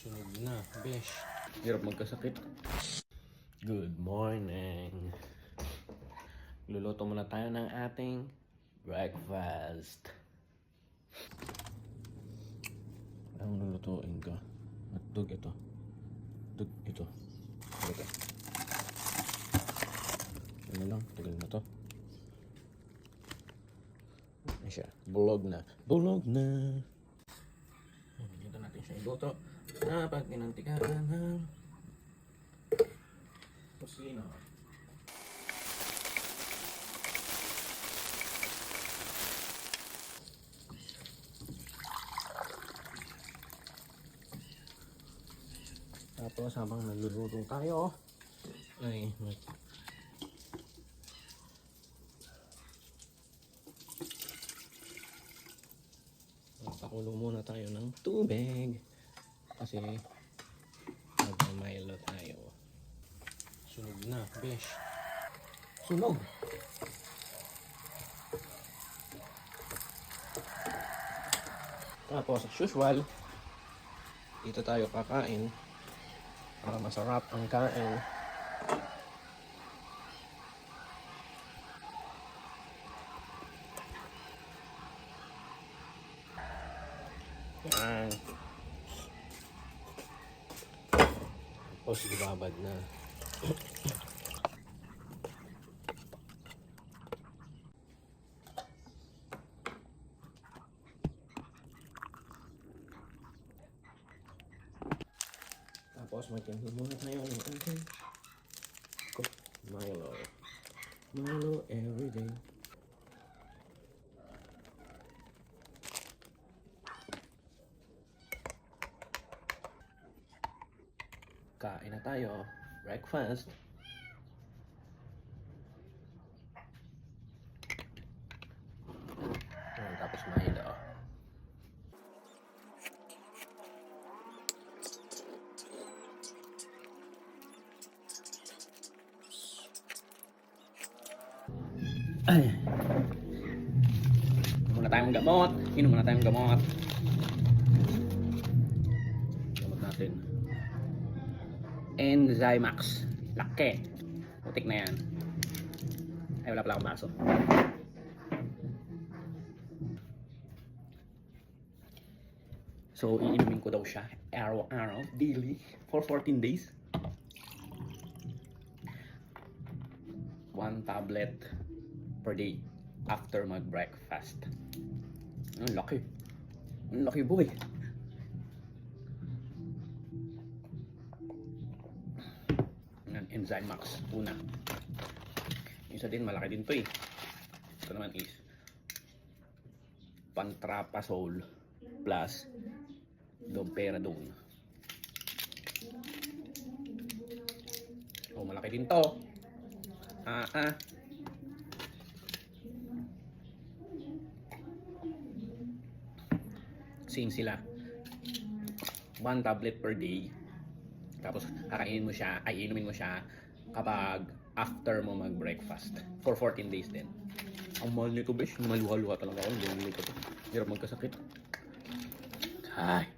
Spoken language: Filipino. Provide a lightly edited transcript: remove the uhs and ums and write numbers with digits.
Sunog na, besh. Hirap magkasakit. Good morning. Luluto muna tayo ng ating breakfast. Ang lulutuin ko. Hotdog ito. Hotdog ito. Ito. Ano lang, tagal na to. Ano siya? Bulog na. Bulog na. Dito natin siya iluto. Pag pinantikaan ng kusina. Tapos habang nagluluto tayo ay pakulo muna tayo ng tubig kasi magmamilo tayo. Sunog na, besh. Sunog! Tapos as usual, dito tayo kakain para masarap ang kain. Yan. Tapos ibabad na. Tapos magtinhid muna tayo ng ating Milo. Milo everyday. Kain na tayo. Breakfast. Tapos Milo. Ay. Muna tayong gamot. Inom muna tayong gamot. Gamot natin. Enzymax. Laki. Putik na yan. Ay, wala pala akong baso. So, iinumin ko daw siya araw-araw, daily, for 14 days. 1 tablet per day after mag-breakfast. Ang laki. Ang laki, boy. Enzymax una. Isa din malaki din to eh. Ito naman is Pantaprazole plus Domperidone. Oh, malaki din to. Same sila. 1 tablet per day. Tapos kakainin mo siya, ay inumin mo siya kapag after mo mag-breakfast for 14 days din. Ang mahal nito, besh. Maluha-luha talaga ako. Hindi ko to. Hirap magkasakit. Ay.